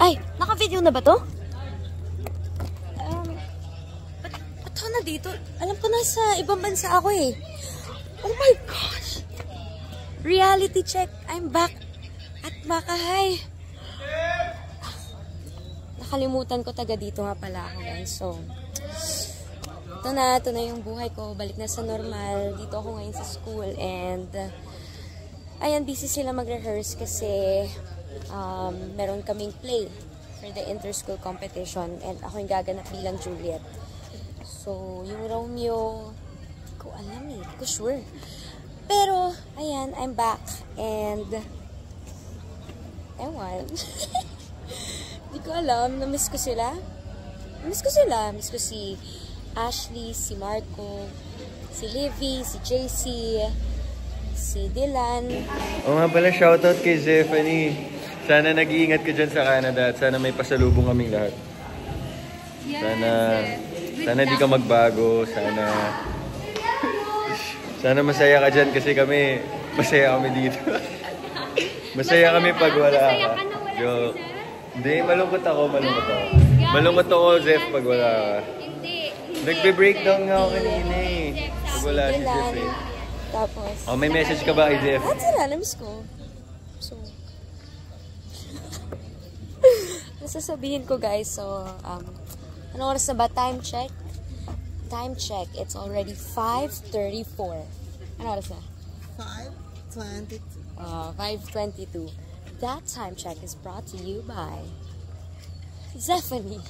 Ay, naka-video na ba to? Ba't ako na dito? Alam ko na sa ibang bansa ako eh. Oh my gosh! Reality check. I'm back at Makahay. Nakalimutan ko taga dito nga pala ako guys. So, ito na yung buhay ko. Balik na sa normal. Dito ako ngayon sa school and ayan, busy sila mag-rehearse kasi meron kaming play for the inter-school competition and ako yung gaganap bilang Juliet. So, yung Romeo, hindi ko alam eh, hindi ko sure. Pero, ayan, I'm back and ewan. Hindi ko alam, na-miss ko sila. Miss ko si Ashley, si Marco, si Livy, si JC, si Dylan. O nga pala, shoutout kay Zephanie. Sana nag-iingat ka dyan sa Canada at sana may pasalubong kaming lahat. Sana di ka magbago. Sana masaya ka dyan kasi kami, masaya kami dito. Masaya kami pag wala ka. Joke. Hindi, malungkot ako. Malungkot ako, Zeph, pag wala ka. Nagbe-breakdown nga ako kanina eh. Pag wala si Zeph eh. Tapos, may message ka ba kay Zeph? lahat sila, namiss ko. So, nasasabihin ko guys, so, ano oras na ba? Time check? Time check. It's already 5:34. Ano oras na? 5:22. 5:22. That time check is brought to you by Zephanie.